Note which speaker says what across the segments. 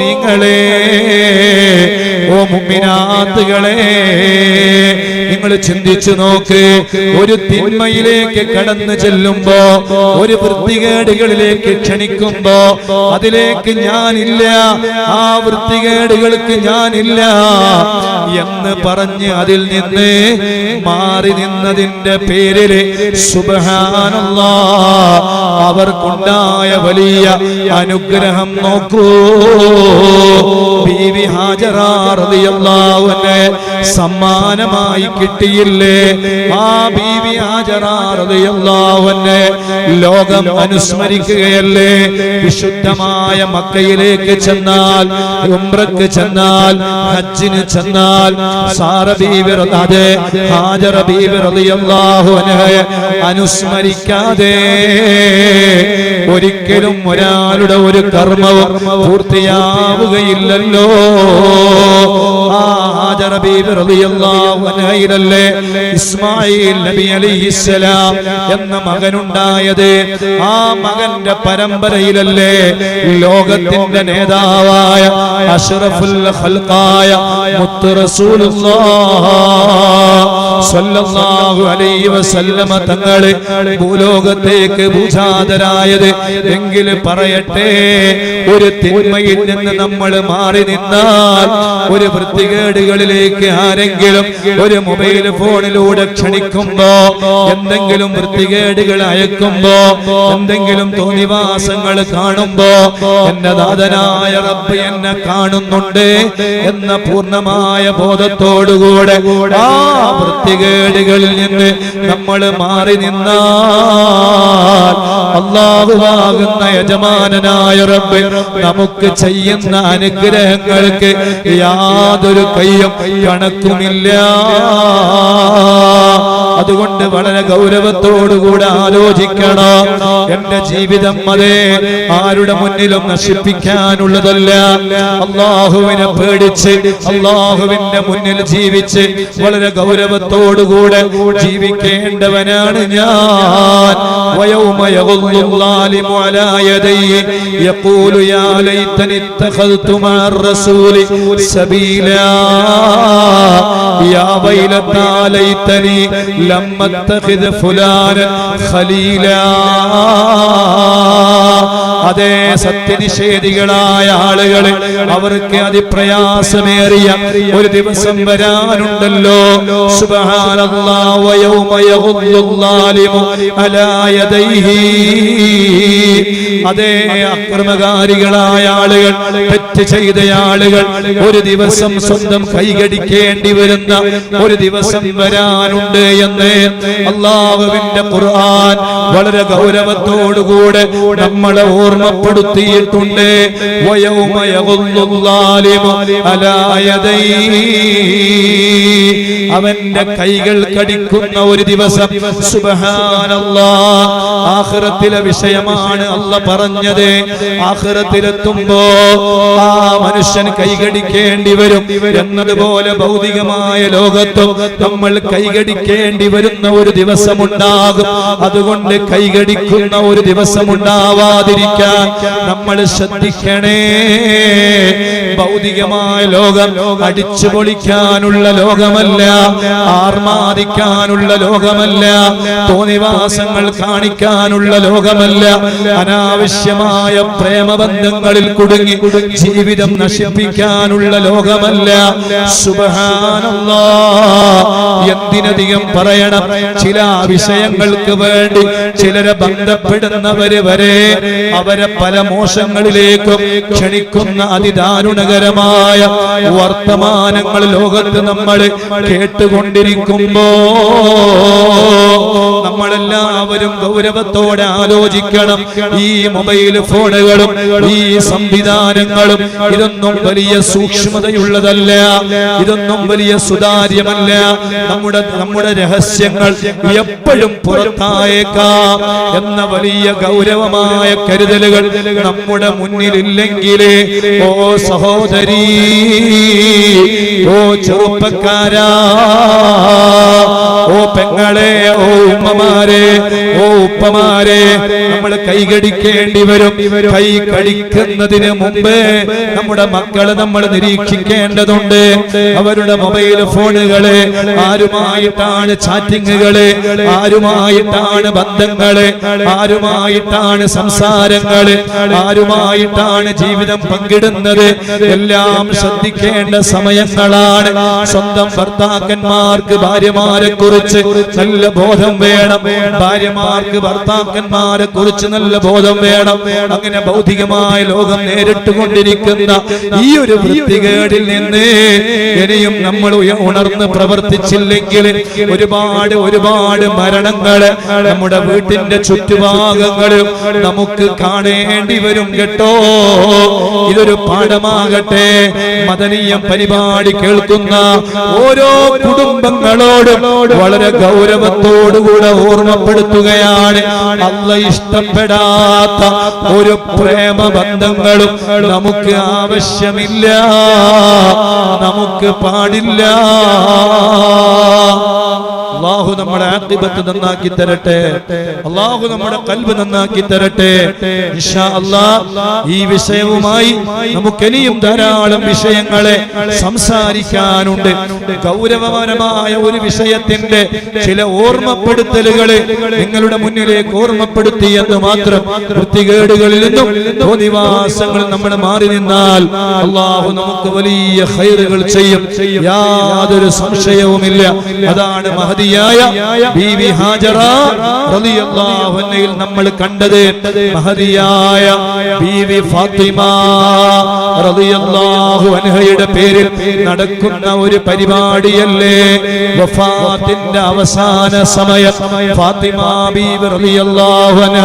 Speaker 1: മുഅ്മിനീങ്ങളെ, ഓ മുഅ്മിനാത്തുകളെ, നിങ്ങൾ ചിന്തിച്ചു നോക്ക്. ഒരു തിന്മയിലേക്ക് കടന്നു ചെല്ലുമ്പോ, ഒരു വൃത്തികേടുകളിലേക്ക് ക്ഷണിക്കുമ്പോ അതിലേക്ക് ഞാനില്ല, ആ വൃത്തികേടുകൾക്ക് ഞാനില്ല എന്ന് പറഞ്ഞ് അതിൽ നിന്ന് മാറി നിന്നതിന്റെ പേരില് സുബ്ഹാനല്ലാഹ് അവർക്കുണ്ടായ വലിയ അനുഗ്രഹം നോക്കൂ. ബീവി ഹാജറ റളിയല്ലാഹു അൻഹ സമ്മാനമായി കിട്ടിയില്ലേ? ആ ബീവി ഹാജറ റളിയല്ലാഹു അൻഹ ലോകം അനുസ്മരിക്കുകയല്ലേ? വിശുദ്ധമായ മക്കയിലേക്ക് ചെന്നാൽ, ഉംറക്ക് ചെന്നാൽ, ഹജ്ജിന് ചെന്നാൽ സാറ ബീവി ഹാജറ ബീവി റളിയല്ലാഹു അൻഹ അനുസ്മരിക്കാതെ ഒരിക്കലും ഒരാളുടെ ഒരു കർമ്മവും പൂർത്തിയാവുകയില്ലല്ലോ. ഹാജറ ബീവി റളിയല്ലാഹു അൻഹയിലല്ലേ ഇസ്മായിൽ നബി അലൈഹിസ്സലാം എന്ന മകനുണ്ടായത്? ആ മകന്റെ പരമ്പരയിലല്ലേ ലോകത്തിന്റെ നേതാവായ അഷ്റഫുൽ ഖൽഖായ മുത്ത് റസൂലുള്ളാഹ് സ്വല്ലല്ലാഹു അലൈഹി വസല്ലമ തങ്ങളെ ഭൂലോകത്തേക്ക് ഭൂജാതരായത്? എങ്കിൽ പറയട്ടെ, ഒരു തിന്മയിൽ നിന്ന് നമ്മൾ മാറി നിന്നാൽ, ഒരു വൃത്തികേടുകളിലേക്ക് ആരെങ്കിലും ഒരു മൊബൈൽ ഫോണിലൂടെ ക്ഷണിക്കുമ്പോ, എന്തെങ്കിലും വൃത്തികേടുകൾ അയക്കുമ്പോ, എന്തെങ്കിലും തോന്നിവാസങ്ങൾ കാണുമ്പോ, എന്റെ നാഥനായ റബ്ബ് എന്നെ കാണുന്നുണ്ട് എന്ന പൂർണ്ണമായ ബോധത്തോടുകൂടെ ആ വൃത്തികേടുകളിൽ നിന്ന് നമ്മൾ മാറി നിന്നാൽ അല്ലാഹുവാകുന്ന യജമാനനായ റബ്ബ് നമുക്ക് ചെയ്യുന്ന അനുഗ്രഹങ്ങൾക്ക് യാതൊരു കയ്യും കണക്കുമില്ല. അതുകൊണ്ട് വളരെ ഗൗരവത്തോടുകൂടെ ആലോചിക്കണം. എന്റെ ജീവിതം അതേ ആരുടെ മുന്നിലും നശിപ്പിക്കാനുള്ളതല്ല. അല്ലാഹുവിനെ പേടിച്ച് അല്ലാഹുവിന്റെ മുന്നിൽ ജീവിച്ച് വളരെ ഗൗരവത്തോടുകൂടെ ജീവിക്കേണ്ടവനാണ് ഞാൻ. വയൗമ യഗുല്ലു ളാലിമു അലാ യദൈഹി യഖൂലു യാ ലൈതനി ഇത്തഖൽതു മഅർ റസൂലി സബീലാ യാ വൈലതാ ലൈതനി ലം അത്തഖിദ് ഫുലാനൻ ഖലീലാ. അതേ സത്യനിഷേധികളായ ആളുകളെ, അവർക്ക് അതിപ്രയാസമേറിയ ഒരു ദിവസം വരാനുണ്ടല്ലോ. സുബ്ഹാനല്ലാഹ് വയൗമ യഗുല്ലു ളാലിമു അലാ യദൈഹി. അതേ അക്രമകാരികളായ ആളുകൾ, തെറ്റ് ചെയ്ത ആളുകൾ ഒരു ദിവസം സ്വന്തം കൈകടിക്കേണ്ടി വരുന്ന ഒരു ദിവസം വരാനുണ്ട് എന്ന് അല്ലാഹുവിന്റെ ഖുർആൻ വളരെ ഗൗരവത്തോടുകൂടെ നമ്മളെ ഓർമ്മപ്പെടുത്തിയിട്ടുണ്ട്. വയൗമ യഗുല്ലു ളാലിമു അലാ യദൈഹി. അവന്റെ കൈകൾ കടിക്കുന്ന ഒരു ദിവസം. സുബ്ഹാനല്ലാഹ്. ആഖിറത്തിലെ വിഷയമാണ് അല്ലാഹ് പറഞ്ഞത്. ആഖിറത്തിലെത്തുമ്പോ ആ മനുഷ്യൻ കൈകടിക്കേണ്ടി വരും എന്നതുപോലെ ഭൗതികമായ ലോകത്തും നമ്മൾ കൈകടിക്കേണ്ടി വരുന്ന ഒരു ദിവസമുണ്ടാകും. അതുകൊണ്ട് കൈകടിക്കുന്ന ഒരു ദിവസമുണ്ടാവാതിരിക്കാൻ നമ്മൾ ശ്രദ്ധിക്കണേ. ഭൗതികമായ ലോകം അടിച്ചു പൊളിക്കാനുള്ള ലോകമല്ല, ആർമാദിക്കാനുള്ള ലോകമല്ല, തോന്നിവാസങ്ങൾ കാണിക്കാനുള്ള ലോകമല്ല, അനാവശ്യമായ പ്രേമബന്ധങ്ങളിൽ കുടുങ്ങി ജീവിതം നശിപ്പിക്കാനുള്ള ലോകമല്ല. സുബ്ഹാനല്ലാഹ്. എന്തിനധികം പറയണം, ചില വിഷയങ്ങൾക്ക് വേണ്ടി ചിലരെ ബന്ധപ്പെടുന്നവര് വരെ അവരെ പല മോശങ്ങളിലേക്കും ക്ഷണിക്കുന്ന അതിദാരുണകരമായ വർത്തമാനങ്ങൾ ലോകത്ത് നമ്മൾ കേട്ടുകൊണ്ടിരിക്കുമ്പോ നമ്മളെല്ലാവരും ഗൗരവത്തോടെ ആലോചിക്കണം. ഈ മൊബൈൽ ഫോണുകളും ഈ സംവിധാനങ്ങളും ഇതൊന്നും വലിയ സൂക്ഷ്മതയുള്ളതല്ല, ഇതൊന്നും വലിയ സുതാര്യമല്ല. നമ്മുടെ രഹസ്യങ്ങൾ എപ്പോഴും പുറത്തായേക്കാം എന്ന വലിയ ഗൗരവമായ കരുതലുകൾ നമ്മുടെ മുന്നിലില്ലെങ്കിൽ, ഓ സഹോദരീ, ഓ ചെറുപ്പക്കാരാ, ഓ പെങ്ങളെ, ഓ ഉമ്മമാരെ, ഓ ഉപ്പമാരെ, നമ്മൾ കൈകടിക്കേണ്ടി വരും. കൈ കടിക്കുന്നതിന് മുമ്പ് നമ്മുടെ മക്കളെ നമ്മൾ നിരീക്ഷിക്കേണ്ടതുണ്ട്. അവരുടെ മൊബൈൽ ഫോണുകള്, ആരുമായിട്ടാണ് ചാറ്റിങ്ങുകള്, ആരുമായിട്ടാണ് ബന്ധങ്ങള്, ആരുമായിട്ടാണ് സംസാരങ്ങള്, ആരുമായിട്ടാണ് ജീവിതം പങ്കിടുന്നത്, എല്ലാം ശ്രദ്ധിക്കേണ്ട സമയങ്ങളാണ്. സ്വന്തം ഭർത്താക്കന്മാർക്ക് ഭാര്യമാരെ കുറിച്ച് നല്ല ബോധം വേണം. ഭാര്യമാർക്ക് ഭർത്താക്കന്മാരെ കുറിച്ച് നല്ല ബോധം വേണം. അങ്ങനെ ഭൗതികമായ ലോകം നേരിട്ടുകൊണ്ടിരിക്കുന്ന ഈ ഒരു വൃത്തികേടിൽ നിന്ന് ഇനിയും നമ്മൾ ഉണർന്ന് പ്രവർത്തിച്ചില്ലെങ്കിൽ ഒരുപാട് മരണങ്ങള് നമ്മുടെ വീട്ടിന്റെ ചുറ്റുഭാഗങ്ങളും നമുക്ക് കാണേണ്ടി വരും കേട്ടോ. ഇതൊരു പാഠമാകട്ടെ. മദനീയം പരിപാടി കേൾക്കുന്ന ഓരോ കുടുംബങ്ങളോടും വളരെ ഗൗരവത്തോടുകൂടെ ഓർമ്മപ്പെടുത്തുകയാണ്. അല്ലാഹ് ഇഷ്ടപ്പെടാത്ത ഒരു പ്രേമബന്ധങ്ങളും നമുക്ക് ആവശ്യമില്ല, നമുക്ക് പാടില്ല. അല്ലാഹു നമ്മുടെ ആഖിബത്ത് നന്നാക്കി തരട്ടെ. അല്ലാഹു നമ്മുടെ ഖൽബ് നന്നാക്കി തരട്ടെ. ഇൻഷാ അല്ലാഹ് ഈ വിഷയവുമായി നമുക്ക് ഇനിയും ധാരാളം വിഷയങ്ങളെ സംസാരിക്കാനുണ്ട്. ഗൗരവപരമായ ഒരു വിഷയത്തിന്റെ ചില ഓർമ്മപ്പെടുത്തലുകളെ നിങ്ങളുടെ മുന്നിലേക്ക് ഓർമ്മപ്പെടുത്തി എന്ന് മാത്രം. വൃത്തികേടുകളിൽ നിന്നും തോന്നിവാസങ്ങളിൽ നമ്മൾ മാറി നിന്നാൽ അല്ലാഹു നമുക്ക് വലിയ ഖൈറുകൾ ചെയ്യും, യാതൊരു സംശയവുമില്ല. അതാണ് മഹദിയായ ബീവി ഹാജറ റളിയല്ലാഹു അൻഹയിൽ നമ്മൾ കണ്ടത്. മഹദിയായ ബീവി ഫാത്തിമ റളിയല്ലാഹു അൻഹയുടെ പേരിൽ നടക്കുന്ന ഒരു പരിപാടിയല്ലേ വഫാത്തിന്റെ അവസാന സമയം ഫാത്തിമ ബീവി റളിയല്ലാഹു അൻഹ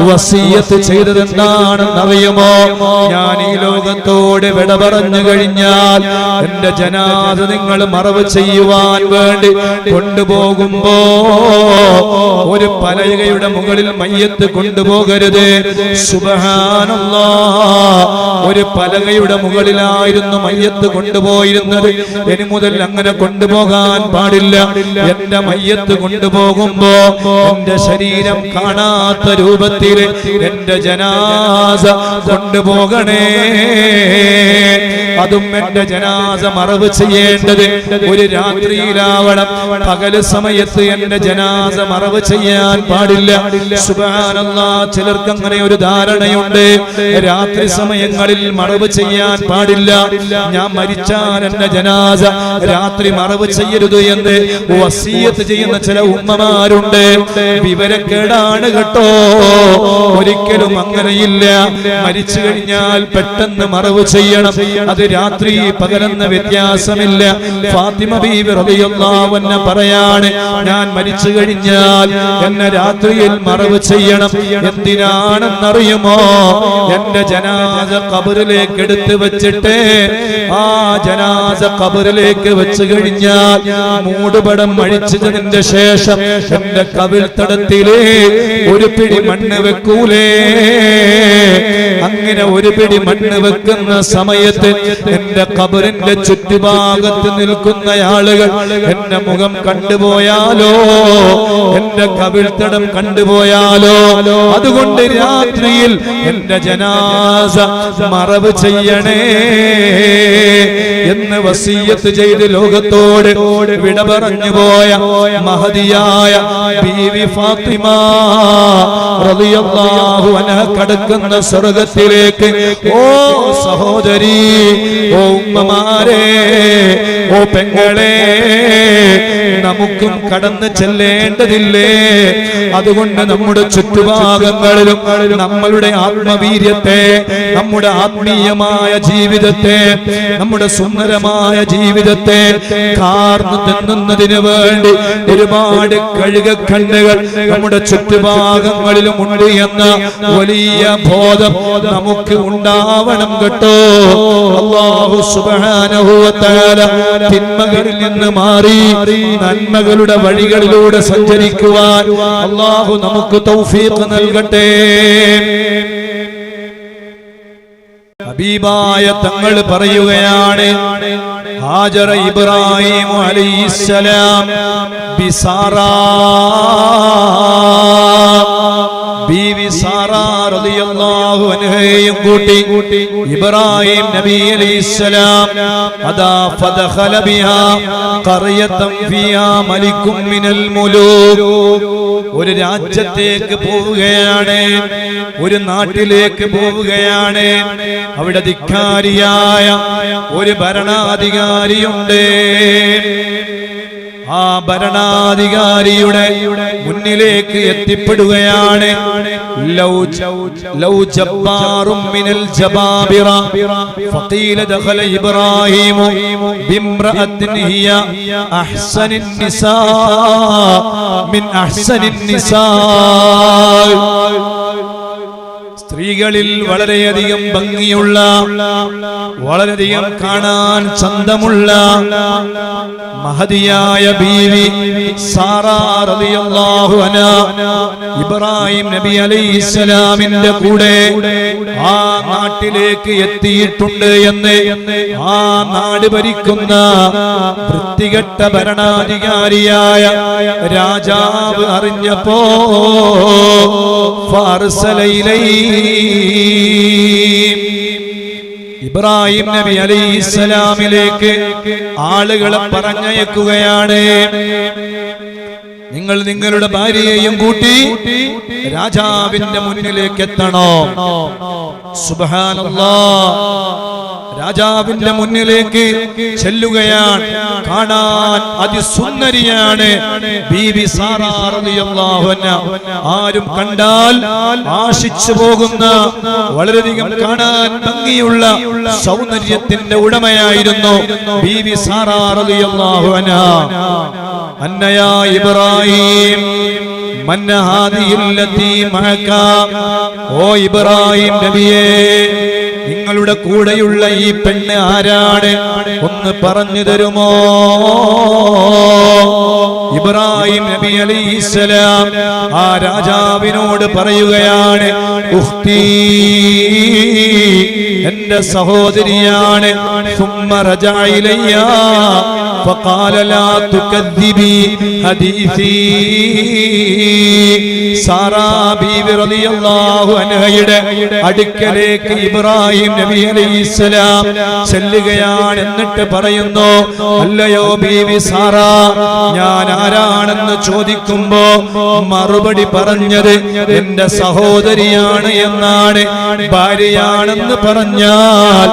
Speaker 1: വസിയത്ത് ചെയ്തത് എന്താണെന്ന് അറിയുമോ? ഞാൻ ഈ ലോകത്തോട് വിട പറഞ്ഞു കഴിഞ്ഞാൽ എന്റെ ജനാസ നിങ്ങൾ മറവ് ചെയ്യുവാൻ വേണ്ടി കൊണ്ടുപോകുമ്പോ ഒരു പലകയുടെ മുകളിൽ മയ്യത്ത് കൊണ്ടുപോകരുത്. സുബ്ഹാനല്ലാഹ്, ഒരു പലകയുടെ മുകളിലായിരുന്നു മയ്യത്ത് കൊണ്ടുപോയിരുന്നത്. ഇനി മുതൽ അങ്ങനെ കൊണ്ടുപോകാൻ പാടില്ല. എന്റെ മയ്യത്ത് കൊണ്ടുപോകുമ്പോ എന്റെ ശരീരം കാണാത്ത രൂപത്തിൽ എന്റെ ജനാസ കൊണ്ടുപോകണേ. അതും എന്റെ ജനാസ മറവ് ചെയ്യേണ്ടത് ഒരു രാത്രിയിലാവണം. പകല് സമയത്ത് എന്റെ ജനാസ മറവ് ചെയ്യാൻ പാടില്ല. സുബ്ഹാനല്ലാഹ്, ചിലർക്ക് അങ്ങനെ ഒരു ധാരണയുണ്ട്, രാത്രി സമയങ്ങളിൽ മറവ് ചെയ്യാൻ പാടില്ല. ഞാൻ മരിച്ചാൽ എന്റെ ജനാസ രാത്രി മറവ് ചെയ്യരുത് എന്ന് വസിയത്ത് ചെയ്യുന്ന ചില ഉമ്മമാരുണ്ട്. വിവരക്കേടാണ് കേട്ടോ. ഒരിക്കലും അങ്ങനെയില്ല. മരിച്ചു കഴിഞ്ഞാൽ പെട്ടെന്ന് മറവ് ചെയ്യണം. അത് രാത്രി പകലെന്ന വ്യത്യാസമില്ല. ഫാത്തിമ ബീവി റളിയല്ലാഹു അൻഹ പറയാണ്, ഞാൻ മരിച്ചു കഴിഞ്ഞാൽ എന്നെ രാത്രിയിൽ മറവ് ചെയ്യണം. എന്തിനാണെന്നറിയുമോ? എന്റെ ജനാസ ഖബറിലേക്ക് എടുത്തു വെച്ചിട്ട് ആ ജനാസ ഖബറിലേക്ക് വെച്ച് കഴിഞ്ഞാൽ മൂടുപടം അഴിച്ചതിന്റെ ശേഷം എന്റെ കവിൾത്തടത്തിലെ ഒരു പിടി മണ്ണ് വെക്കൂലേ? അങ്ങനെ ഒരു പിടി മണ്ണ് വെക്കുന്ന സമയത്ത് എന്റെ ഖബറിന്റെ ചുറ്റുഭാഗത്ത് നിൽക്കുന്ന ആളുകൾ എന്റെ മുഖം കണ്ടുപോയാലോ, എന്റെ കവിൾത്തടം കണ്ടുപോയാലോ, അതുകൊണ്ട് രാത്രിയിൽ എന്റെ ജനാസ മറവ് ചെയ്യണേ എന്ന് വസിയത്ത് ചെയ്ത് ലോകത്തോട് വിട പറഞ്ഞു പോയ മഹദിയായ ബീവി ഫാത്തിമ റളിയല്ലാഹു അൻഹ കടക്കുന്ന സ്വർഗ്ഗത്തിലേക്ക്. ഓ സഹോദരി, ഓ ഉമ്മമാരെ, ഓ പെങ്ങളെ, നമുക്കും കടന്നു ചെല്ലേണ്ടതില്ലേ? അതുകൊണ്ട് നമ്മുടെ ചുറ്റുഭാഗങ്ങളിലും നമ്മളുടെ ആത്മവീര്യത്തെ, നമ്മുടെ ആത്മീയമായ ജീവിതത്തെ, നമ്മുടെ സുന്ദരമായ ജീവിതത്തെ കാർന്നു തിന്നുന്നതിന് വേണ്ടി ഒരുപാട് കഴുകക്കണ്ണുകൾ നമ്മുടെ ചുറ്റുഭാഗങ്ങളിലും ഉണ്ട് എന്ന വലിയ ബോധം നമുക്ക് ഉണ്ടാവണം കേട്ടോ. അല്ലാഹു സുബ്ഹാനഹു വ തആല തിന്മകളിൽ നിന്ന് മാറി നന്മകളുടെ വഴികളിലൂടെ സഞ്ചരിക്കുവാൻ അല്ലാഹു നമുക്ക് തൗഫീഖ് നൽകട്ടെ. ഹബീബായ തങ്ങൾ പറയുകയാണ്, ഹാജറ ഇബ്രാഹിം അലൈഹിസ്സലാം ബിസാറാ ബീവി സാറാ റളിയല്ലാഹു അൻഹയും കൂട്ടി ഇബ്രാഹിം നബി അലൈഹിസ്സലാം അദാ ഫദഖല ബിഹാ ഖറിയതൻ ഫിഹാ മലികും മിനൽ മുലൂക്. ഒരു രാജ്യത്തേക്ക് പോവുകയാണ്, ഒരു നാട്ടിലേക്ക് പോവുകയാണ്. അവിടെ ധിക്കാരിയായ ഒരു ഭരണാധികാരിയുണ്ട്. ആ ഭരണാധികാരിയുടെ മുന്നിലേക്ക് എത്തിപ്പെടുകയാണ്. ലൗ ജബ്ബാറും മിനൽ ജബാബിറ ഫഖീല ദഖല ഇബ്രാഹിം ബിംറഅത്തിൻ ഹിയ അഹ്സനിൻ നിസാ മിൻ അഹ്സനിൻ നിസാ. സ്ത്രീകളിൽ വളരെയധികം ഭംഗിയുള്ള, വളരെയധികം കാണാൻ ചന്തമുള്ള മഹദിയായ ബീവി സാറാ റളിയല്ലാഹു അൻഹാ ഇബ്രാഹിം നബി അലൈഹിസ്സലാമിന്റെ കൂടെ ആ നാട്ടിലേക്ക് എത്തിയിട്ടുണ്ട് എന്ന് ആ നാട് ഭരിക്കുന്ന വൃത്തികെട്ട ഭരണാധികാരിയായ രാജാവ് അറിഞ്ഞപ്പോ ഇബ്രാഹിം നബി അലൈഹിസ്സലാമിലേക്ക് ആളുകളെ പറഞ്ഞയക്കുകയാണ്. നിങ്ങൾ നിങ്ങളുടെ ഭാര്യയെയും കൂട്ടി രാജാവിന്റെ മുന്നിലേക്ക് എത്തണോ? സുബ്ഹാനല്ലാഹ്. രാജാവിന്റെ മുന്നിലേക്ക് ചെല്ലുകയാണ്. കാണാൻ അതിസുന്ദരിയാണ് ബീവി സാറാ റളിയല്ലാഹു അൻഹാ. ആരും കണ്ടാൽ ആശിച്ചു പോകുന്ന, വളരെയധികം കാണാൻ ഭംഗിയുള്ള സൗന്ദര്യത്തിന്റെ ഉടമയായിരുന്നു ബീവി സാറാ റളിയല്ലാഹു അൻഹാ. അന്നയാ ഇബ്രാഹിം മന്ന ഹാദിഹില്ലതി മഅക. ഓ ഇബ്രാഹിം നബിയേ, നിങ്ങളുടെ കൂടെയുള്ള ഈ പെണ്ണ് ആരാണ്? ഒന്ന് പറഞ്ഞു തരുമോ? ഇബ്രാഹിം നബി അലൈഹിസ്സലാം ആ രാജാവിനോട് പറയുകയാണ്, ഉഖ്തി, എന്റെ സഹോദരിയാണ്. സുമ്മ റജഅ ഇലയ്യ ഫഖാല ലാ തുകദ്ദിബി ഹദീസി. സാറാ ബീവി റളിയല്ലാഹു അൻഹയുടെ അടുക്കലേക്ക് ഇബ്രാഹിം നബി അലൈഹിസ്സലാം ചെല്ലുകയാണ്. എന്നിട്ട് പറയുന്നു, അല്ലയോ ബീവി സാറാ, ഞാൻ ആരാണെന്ന് ചോദിക്കുമ്പോ മറുപടി പറഞ്ഞത് എന്റെ സഹോദരിയാണ് എന്നാണ്. ഭാര്യയാണെന്ന് പറഞ്ഞാൽ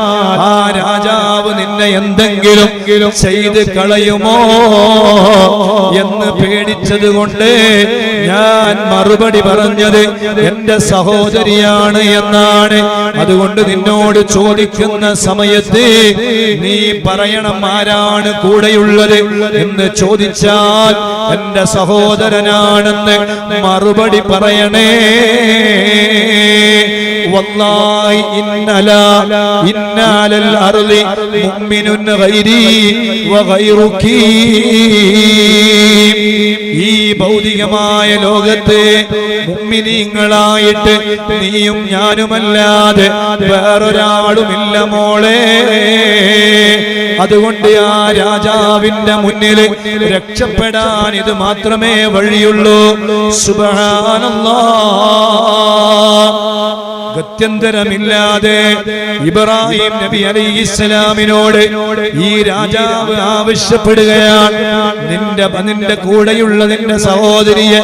Speaker 1: ആ രാജാവ് നിന്നെ എന്തെങ്കിലും ചെയ്ത് കളയുമോ എന്ന് പേടിച്ചത് കൊണ്ട് ഞാൻ മറുപടി പറഞ്ഞത് എന്റെ സഹോദരിയാണ് എന്നാണ്. അതുകൊണ്ട് നിന്നോട് ചോദിക്കുന്ന സമയത്ത് നീ പറയണം ആരാണ് കൂടെയുള്ളത് എന്ന് ചോദിച്ചാൽ എന്റെ സഹോദരനാണെന്ന് മറുപടി പറയണേ. വല്ലാഹി ഇന്നലൽ അർളി മുഅ്മിനുൻ ഗൈരി വഗൈറുകി. ഈ ഭൗതികമായ ലോകത്ത് മുഅ്മിനീങ്ങളായിട്ട് നീയും ഞാനുമല്ലാതെ വേറൊരാളുമില്ല മോളെ. അതുകൊണ്ട് ആ രാജാവിന്റെ മുന്നിൽ രക്ഷപ്പെടാൻ ഇത് മാത്രമേ വഴിയുള്ളൂ. സുബ്ഹാനല്ലാഹ്. ഗത്യന്തരമില്ലാതെ ഇബ്രാഹിം നബി അലൈഹിസ്സലാമിനോട് ഈ രാജാവ് ആവശ്യപ്പെടുകയാണ്, നിന്റെ കൂടെയുള്ള നിന്റെ സഹോദരിയെ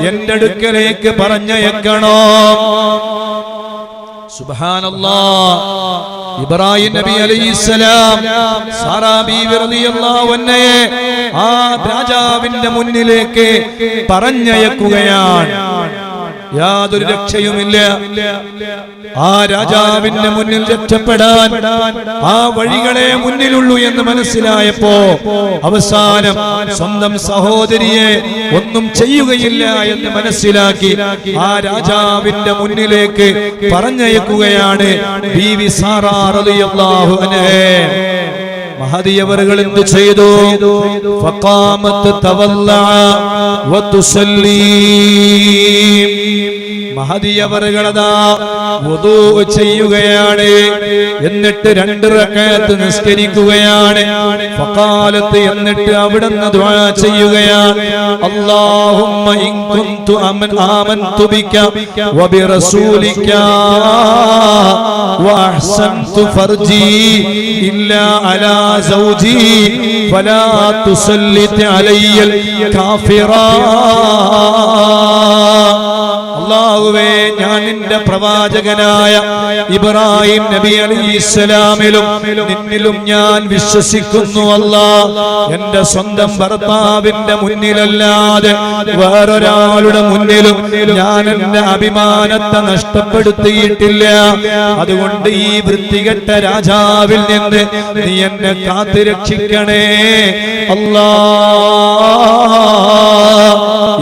Speaker 1: എന്റെ അടുക്കലേക്ക് പറഞ്ഞയക്കണോ? സുബ്ഹാനല്ലാഹ്. ഇബ്രാഹിം നബി അലൈഹിസ്സലാം സാറാ ബീവി റളിയല്ലാഹു അൻഹയെ ആ രാജാവിന്റെ മുന്നിലേക്ക് പറഞ്ഞയക്കുകയാണ്. യാതൊരു രക്ഷയുമില്ല. ആ രാജാവിന്റെ മുന്നിൽ രക്ഷപ്പെടാൻ ആ വഴികളെ മുന്നിലുള്ളൂ എന്ന് മനസ്സിലായപ്പോ അവസാനം സ്വന്തം സഹോദരിയെ ഒന്നും ചെയ്യുകയില്ല എന്ന് മനസ്സിലാക്കി ആ രാജാവിന്റെ മുന്നിലേക്ക് പറഞ്ഞയക്കുകയാണ് ബീവി സാറാ റളിയല്ലാഹു അൻഹ. മഹദിയവറുകൾ എന്ത് ചെയ്തു? ഫഖാമത്ത് തവല്ലഅ വതുസല്ലി. മഹദിയവറുകളതാ വുദൂ ചെയ്യുകയാണ്. എന്നിട്ട് 2 റക്അത്ത് നിസ്കരിക്കുകയാണ്. ഫഖാലത്ത് എന്നിട്ട് അവിടുന്ന് ദുആ ചെയ്യുകയാണ്. അല്ലാഹുമ്മ ഇൻ കുന്തു ആമൻതു ബിക വബിറസൂലിക വഅഹ്സൻതു ഫർജി ഇല്ലാ അലാ സൗജി ഫലാ തുസല്ലിത് അലയ്യൽ കാഫിറാ. അല്ലാഹുവേ, ഞാൻ നിന്റെ പ്രവാചകനായ ഇബ്രാഹിം നബി അലൈഹിസ്സലാമിലും നിന്നിലും ഞാൻ വിശ്വസിക്കുന്നു. അല്ലാഹ്, എന്റെ സ്വന്തം ഭർത്താവിന്റെ മുന്നിലല്ലാതെ വേറൊരാളുടെ മുന്നിലും ഞാൻ എന്റെ അഭിമാനത്തെ നഷ്ടപ്പെടുത്തിയിട്ടില്ല. അതുകൊണ്ട് ഈ വൃത്തികെട്ട രാജാവിൽ നിന്ന് നീ എന്നെ കാത്തുരക്ഷിക്കണേ അല്ലാഹ്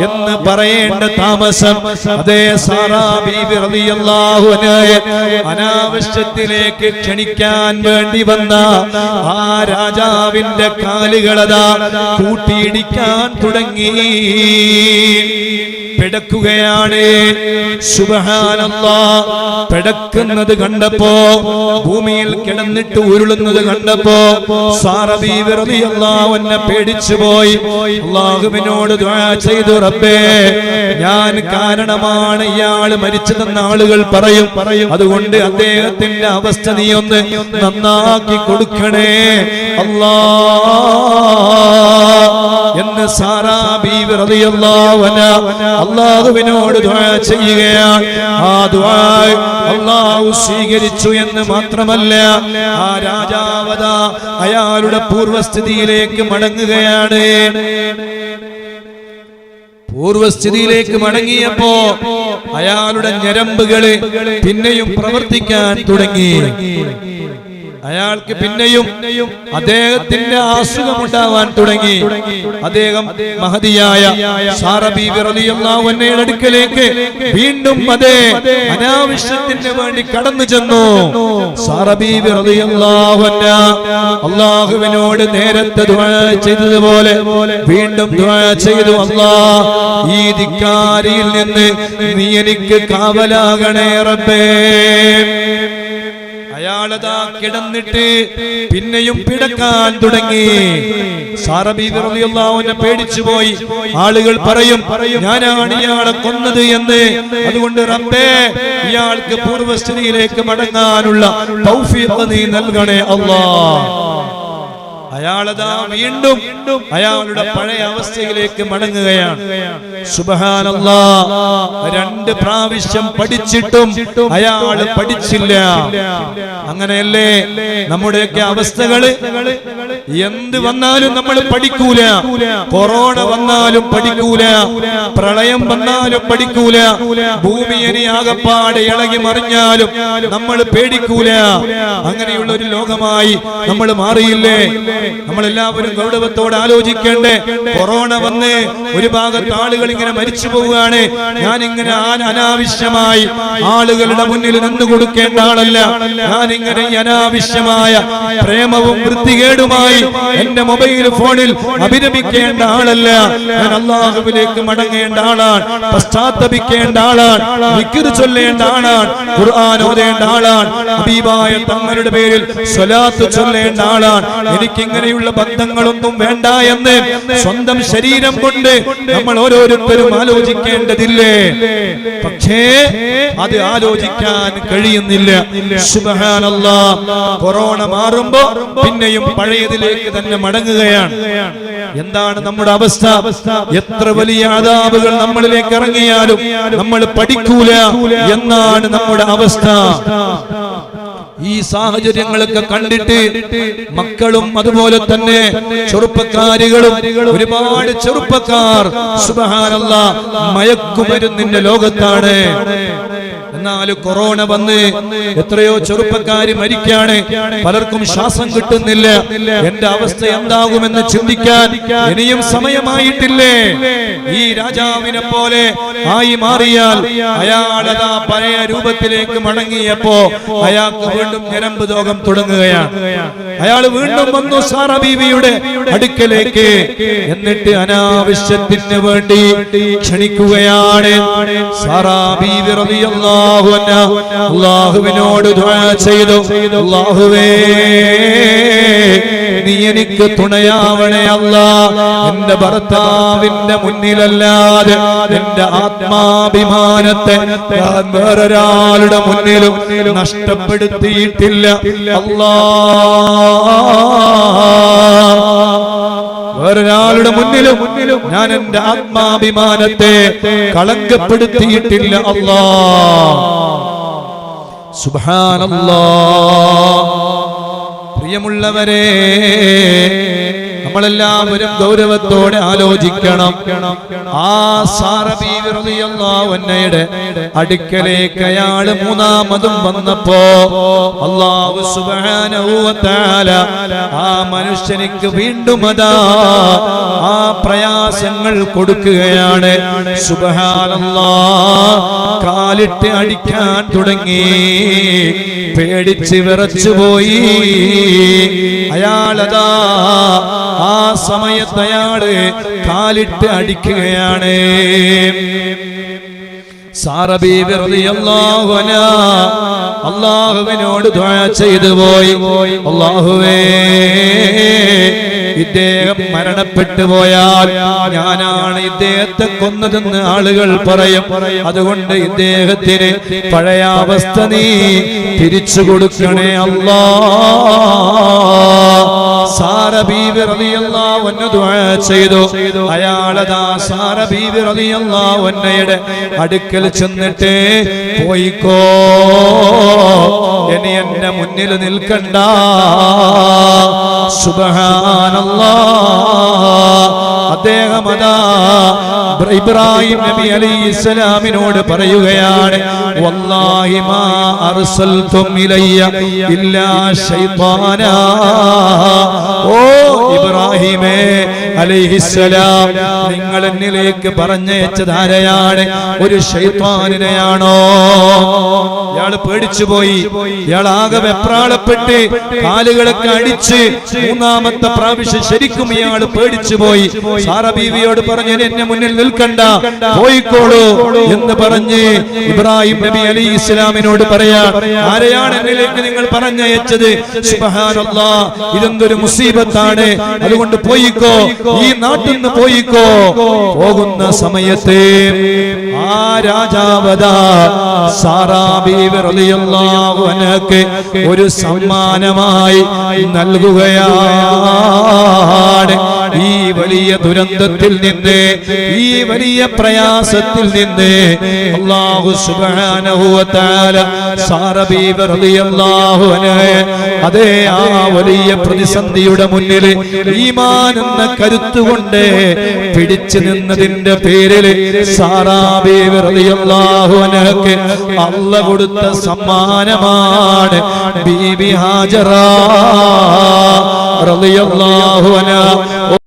Speaker 1: എന്ന് പറയേണ്ട താമസം അതേ സാറാ ബീബി റളിയല്ലാഹു അൻഹയെ അനാവശ്യത്തിലേക്ക് ക്ഷണിക്കാൻ വേണ്ടി വന്ന ആ രാജാവിന്റെ കാലുകളതാ കൂട്ടിയിടിക്കാൻ തുടങ്ങി. പിടക്കുകയാണ്. സുബ്ഹാനല്ലാഹ്. പിടക്കുന്നത് കണ്ടപ്പോ, ഭൂമിയിൽ കിടന്നിട്ട് ഉരുളുന്നത് കണ്ടപ്പോ സാറാ ബീവി റളിയല്ലാഹു അൻഹ പേടിച്ചു പോയി. അല്ലാഹുവിനോട് ദുആ ചെയ്തു, റബ്ബേ, ഞാൻ കാരണമാണ് ഇയാൾ മരിച്ചതെന്ന് ആളുകൾ പറയും. അതുകൊണ്ട് അദ്ദേഹത്തിന്റെ അവസ്ഥ നീ ഒന്ന് നന്നാക്കി കൊടുക്കണേ അല്ലാഹ് എന്ന് സാറാ ബീവി റളിയല്ലാഹു അൻഹ അല്ലാഹുവിനോട് ദുആ ചെയ്യുകയാണ്. ആ ദുആ അല്ലാഹു സ്വീകരിച്ചു എന്ന് മാത്രമല്ല, ആ രാജാവത അയാളുടെ പൂർവസ്ഥിതിയിലേക്ക് മടങ്ങുകയാണ്. പൂർവസ്ഥിതിയിലേക്ക് മടങ്ങിയപ്പോ അയാളുടെ ഞരമ്പുകള് പിന്നെയും പ്രവർത്തിക്കാൻ തുടങ്ങി. അയാൾക്ക് പിന്നെയും അദ്ദേഹത്തിന്റെ അസുഖമുണ്ടാവാൻ തുടങ്ങി. അദ്ദേഹം മഹദിയായ സാറാ ബീവി റളിയല്ലാഹു അൻഹയുടെ അടുക്കലേക്ക് വീണ്ടും അതേ അനാവശ്യത്തിന് വേണ്ടി കടന്നു ചെന്നു. സാറാ ബീവി റളിയല്ലാഹു അൻഹ അല്ലാഹുവിനോട് നേരത്തെ ദുആ ചെയ്തതുപോലെ വീണ്ടും ദുആ ചെയ്തു, അല്ലാഹ്, ഈ ധിക്കാരിയിൽ നിന്ന് നീ എനിക്ക് കാവലാകണേ റബ്ബേ. അയാളതാ കിടന്നിട്ട് പിന്നെയും പിടക്കാൻ തുടങ്ങി. സാറാ ബീവി റളിയല്ലാഹു അൻഹ പേടിച്ചു പോയി. ആളുകൾ പറയും, ഞാനാണ് ഇയാളെ കൊന്നത് എന്ന്. അതുകൊണ്ട് റബ്ബേ, ഇയാൾക്ക് പൂർവസ്ഥിതിയിലേക്ക് മടങ്ങാനുള്ള തൗഫീഖ് നീ നൽകണേ അല്ലാഹ്. അയാളതാ വീണ്ടും അയാളുടെ പഴയ അവസ്ഥയിലേക്ക് മടങ്ങുകയാണ്. സുബ്ഹാനല്ലാഹ്. 2 പ്രാവശ്യം പഠിച്ചിട്ടും അയാൾ പഠിച്ചില്ല. അങ്ങനെയല്ലേ നമ്മുടെയൊക്കെ അവസ്ഥകള്? എന്ത് വന്നാലും നമ്മൾ പഠിക്കൂല. കൊറോണ വന്നാലും പഠിക്കൂല, പ്രളയം വന്നാലും പഠിക്കൂല, ഭൂമി ഇനി ആകപ്പാടെ ഇളകി മറിഞ്ഞാലും നമ്മൾ പേടിക്കൂല. അങ്ങനെയുള്ള ഒരു ലോകമായി നമ്മൾ മാറിയില്ലേ? നമ്മളെല്ലാവരും ഗൗരവത്തോടെ ആലോചിക്കേണ്ടേ. കൊറോണ വന്ന് ഒരു ഭാഗത്ത് ആളുകൾ ഇങ്ങനെ മരിച്ചു പോവുകയാണ്. ഞാനിങ്ങനെ അനാവശ്യമായി ആളുകളുടെ മുന്നിൽ നിന്ന് കൊടുക്കേണ്ട ആളല്ല. ഞാനിങ്ങനെ അനാവശ്യമായ പ്രേമവും വൃത്തികേടുമായി എന്റെ മൊബൈൽ ഫോണിൽ അഭിരമിക്കേണ്ട ആളല്ല. ഞാൻ അല്ലാഹുവിലേക്ക് മടങ്ങേണ്ട ആളാണ്, പശ്ചാത്തപിക്കേണ്ട ആളാണ്, ദിക്ർ ചൊല്ലേണ്ട ആളാണ്, ഖുർആൻ ഓതേണ്ട ആളാണ്, ഹബീബായ തങ്ങളുടെ പേരിൽ സ്വലാത്ത് ചൊല്ലേണ്ട ആളാണ്. എനിക്കിങ്ങനെയുള്ള ബന്ധങ്ങളൊന്നും വേണ്ട എന്ന് സ്വന്തം ശരീരം കൊണ്ട് നമ്മൾ ഓരോരുത്തരും ആലോചിക്കേണ്ടതില്ലേ? പക്ഷേ അത് ആലോചിക്കാൻ കഴിയുന്നില്ല. സുബ്ഹാനല്ലാഹ്. കൊറോണ മാറുമ്പോ പിന്നെയും പഴയതിലേക്ക് തന്നെ മടങ്ങുകയാണ്. എന്താണ് നമ്മുടെ അവസ്ഥ? എത്ര വലിയ അദാബുകൾ നമ്മളിലേക്ക് ഇറങ്ങിയാലും നമ്മൾ പഠിക്കൂല എന്നാണ് നമ്മുടെ അവസ്ഥ. ഈ സാഹചര്യങ്ങളൊക്കെ കണ്ടിട്ട് മക്കളും അതുപോലെ തന്നെ ചെറുപ്പക്കാരികളും ഒരുപാട് ചെറുപ്പക്കാർ സുബ്ഹാനല്ലാഹ് മയക്കുമരുന്നിന്റെ ലോകത്താണ്. എന്നാൽ കൊറോണ വന്ന് എത്രയോ ചെറുപ്പക്കാര് മരിക്കാണ്, പലർക്കും ശ്വാസം കിട്ടുന്നില്ല. എന്റെ അവസ്ഥ എന്താകുമെന്ന് ചിന്തിക്കാൻ ഇനിയും സമയമായിട്ടില്ലേ? ഈ രാജാവിനെ പോലെ ആയി മാറിയാൽ അയാളതാ പഴയ രൂപത്തിലേക്ക് മടങ്ങിയപ്പോ അയാൾക്ക് വീണ്ടും ഞരമ്പ് രോഗം തുടങ്ങുകയാണ്. അയാൾ വീണ്ടും വന്നു സാറ ബീവിയുടെ അടുക്കലേക്ക്. എന്നിട്ട് അനാവശ്യത്തിന് വേണ്ടി ക്ഷണിക്കുകയാണ്. സാറാ ബീവി റളിയല്ലാഹു അൻഹ അല്ലാഹുവിനോട് ദുആ ചെയ്തു, അല്ലാഹുവേ നീ എനിക്ക് തുണയാവണേ അല്ലാഹ്. എന്റെ ഭർത്താവിന്റെ മുന്നിലല്ലാതെ എന്റെ ആത്മാഭിമാനത്തെ ഞാൻ വേറൊരാളുടെ മുന്നിലും നഷ്ടപ്പെടുത്തിയിട്ടില്ല അല്ലാഹ്. വേറൊരാളുടെ മുന്നിലും ഞാൻ എന്റെ ആത്മാഭിമാനത്തെ കളങ്കപ്പെടുത്തിയിട്ടില്ല അല്ലാഹ്. സുബ്ഹാനല്ലാഹ്. പ്രിയമുള്ളവരെ, നമ്മളെല്ലാവരും ഗൗരവത്തോടെ ആലോചിക്കണം. ആ സാറ ബീവി റളിയല്ലാഹു അൻഹയുടെ അടുക്കലേക്ക് അയാള് മൂന്നാമതും വന്നപ്പോ അല്ലാഹു സുബ്ഹാനഹു വ തആല ആ മനുഷ്യനിക്ക് വീണ്ടും അതാ ആ പ്രയാസങ്ങൾ കൊടുക്കുകയാണ്. സുബ്ഹാനല്ലാഹ്. കാലിട്ട് അടിക്കാൻ തുടങ്ങി. പേടിച്ച് വിറച്ചുപോയി അയാളതാ. ആ സമയത്ത് അയാള് കാലിട്ട് അടിക്കുകയാണ്. സാറ ബീവി റളിയല്ലാഹു അൻഹ അല്ലാഹുവിനോട് ദുആ ചെയ്തു പോയി, അല്ലാഹുവേ ഇദ്ദേഹം മരണപ്പെട്ടു പോയാൽ ഞാനാണ് ഇദ്ദേഹത്തെ കൊന്നതെന്ന് ആളുകൾ പറയും. അതുകൊണ്ട് ഇദ്ദേഹത്തിന് പഴയ അവസ്ഥ നീ തിരിച്ചു കൊടുക്കണേ അല്ലാഹ്. സാറ ബീവി റളിയല്ലാഹു അൻഹ ദുആ ചെയ്തു. അയാളതാ സാറ ബീവി റളിയല്ലാഹു അൻഹയുടെ അടുക്കൽ ചെന്നിട്ട്, പോയിക്കോ, ഇനി എന്റെ മുന്നിൽ നിൽക്കണ്ട. സുബ്ഹാനല്ലാഹ്. അദ്ദേഹം അതാ ഇബ്രാഹിം നബി അലൈഹിസ്സലാമിനോട് പറയുകയാണ്, വല്ലാഹി മാ അർസൽതും ഇലയ്യ ഇല്ലാ ശൈത്താനാ. ഓ ഇബ്രാഹിമേ അലൈഹിസ്സലാം, നിങ്ങൾ എന്നിലേക്ക് പറഞ്ഞയച്ചത് ആരെയാണ്? ഒരു ശൈത്താനിനെയാണോ? ഇയാൾ പേടിച്ചുപോയി. ഇയാൾ ആകെ വെപ്രാളപ്പെട്ട് കാലുകളൊക്കെ അടിച്ച് മൂന്നാമത്തെ പ്രാവശ്യം ശരിക്കും ഇയാൾ പേടിച്ചുപോയി. സാറ ബീവിയോട് പറഞ്ഞു, എന്നെ മുന്നിൽ നിൽക്കണ്ട, പോയിക്കോളൂ എന്ന് പറഞ്ഞ് ഇബ്രാഹിം നബി അലൈഹി ഇസ്ലാമിനോട് പറയാ, ആരെയാണ് എന്നിലേക്ക് നിങ്ങൾ പറഞ്ഞയച്ചത്? സുബ്ഹാനല്ലാഹ്, ഇതെന്തൊരു മുസീബത്താണ്, അതുകൊണ്ട് പോയിക്കോ, ഈ നാട്ടിൽ നിന്ന് പോയിക്കോ. പോകുന്ന സമയത്ത് ആ രാജാവതാ സാറാ ബീവി റളിയല്ലാഹു അൻഹക്ക് ഒരു സമ്മാനമായി നൽകുകയാണ്. ഈ വലിയ ദുരന്തത്തിൽ നിന്ന്, ഈ വലിയ പ്രയാസത്തിൽ നിന്ന് അല്ലാഹു സുബ്ഹാനഹു വ തആല സാറ ബീവി റളിയല്ലാഹു അൻഹ അതേ ആ വലിയ പ്രതിസന്ധിയുടെ മുന്നിൽ ഈമാൻ എന്ന കരുത്തുകൊണ്ട് പിടിച്ചു നിന്നതിന്റെ പേരിൽ സാറാ ബീവി റളിയല്ലാഹു അൻഹക്ക് അല്ലാഹു കൊടുത്ത സമ്മാനമാണ് ബീബി ഹാജറ റളിയല്ലാഹു അൻഹ.